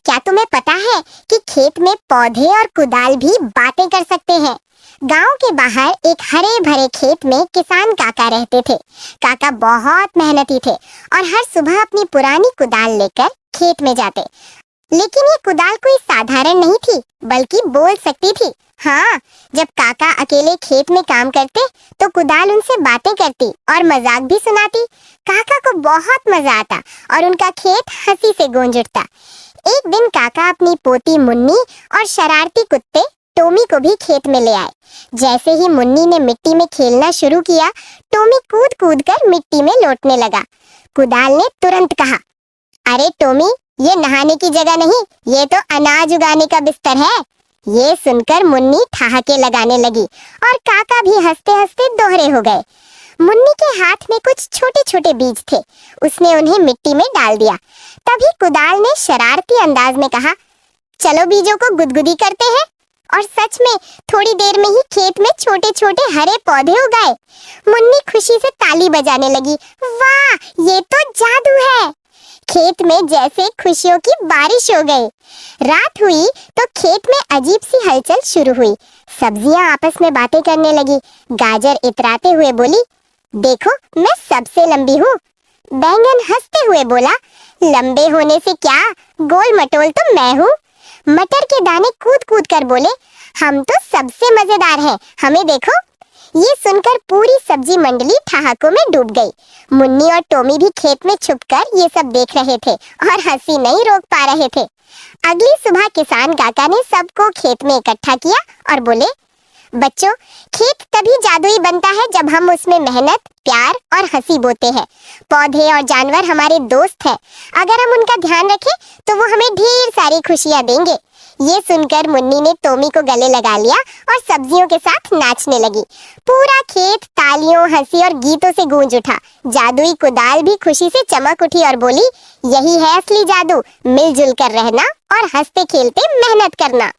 क्या तुम्हें पता है कि खेत में पौधे और कुदाल भी बातें कर सकते हैं? गांव के बाहर एक हरे भरे खेत में किसान काका रहते थे। काका बहुत मेहनती थे और हर सुबह अपनी पुरानी कुदाल लेकर खेत में जाते। लेकिन ये कुदाल कोई साधारण नहीं थी, बल्कि बोल सकती थी। हाँ, जब काका अकेले खेत में काम करते तो कुदाल उनसे बातें करती और मजाक भी सुनाती। काका को बहुत मजा आता और उनका खेत हंसी से गूंज उठता। एक दिन काका अपनी पोती मुन्नी और शरारती कुत्ते टोमी को भी खेत में ले आए। जैसे ही मुन्नी ने मिट्टी में खेलना शुरू किया, टोमी कूद कूद कर मिट्टी में लौटने लगा। कुदाल ने तुरंत कहा, अरे टोमी, ये नहाने की जगह नहीं, ये तो अनाज उगाने का बिस्तर है। ये सुनकर मुन्नी ठहाके लगाने लगी और काका भी हंसते हंसते दोहरे हो गए। मुन्नी के हाथ में कुछ छोटे छोटे बीज थे। उसने उन्हें मिट्टी में डाल दिया। तभी कुदाल ने शरारती अंदाज में कहा, चलो बीजों को गुदगुदी करते हैं। और सच में थोड़ी देर में ही खेत में छोटे छोटे हरे पौधे उगाए। मुन्नी खुशी से ताली बजाने लगी। वाह, ये तो जादू है। खेत में जैसे खुशियों की बारिश हो गई। रात हुई तो खेत में अजीब सी हलचल शुरू हुई। सब्जियां आपस में बातें करने लगी। गाजर इतराते हुए बोली, देखो, मैं सबसे लंबी हूँ। बैंगन हंसते हुए बोला, लंबे होने से क्या, गोल मटोल तो मैं हूँ। मटर के दाने कूद कूद कर बोले, हम तो सबसे मजेदार हैं, हमें देखो। ये सुनकर पूरी सब्जी मंडली ठहाकों में डूब गई। मुन्नी और टोमी भी खेत में छुपकर ये सब देख रहे थे और हंसी नहीं रोक पा रहे थे। अगली सुबह किसान काका ने सबको खेत में इकट्ठा किया और बोले, बच्चों, खेत तभी जादुई बनता है जब हम उसमें मेहनत, प्यार और हंसी बोते हैं। पौधे और जानवर हमारे दोस्त हैं। अगर हम उनका ध्यान रखें तो वो हमें ढेर सारी खुशियां देंगे। ये सुनकर मुन्नी ने टोमी को गले लगा लिया और सब्जियों के साथ नाचने लगी। पूरा खेत तालियों, हंसी और गीतों से गूंज उठा। जादुई कुदाल भी खुशी से चमक उठी और बोली, यही है असली जादू, मिलजुल कर रहना और हंसते खेलते मेहनत करना।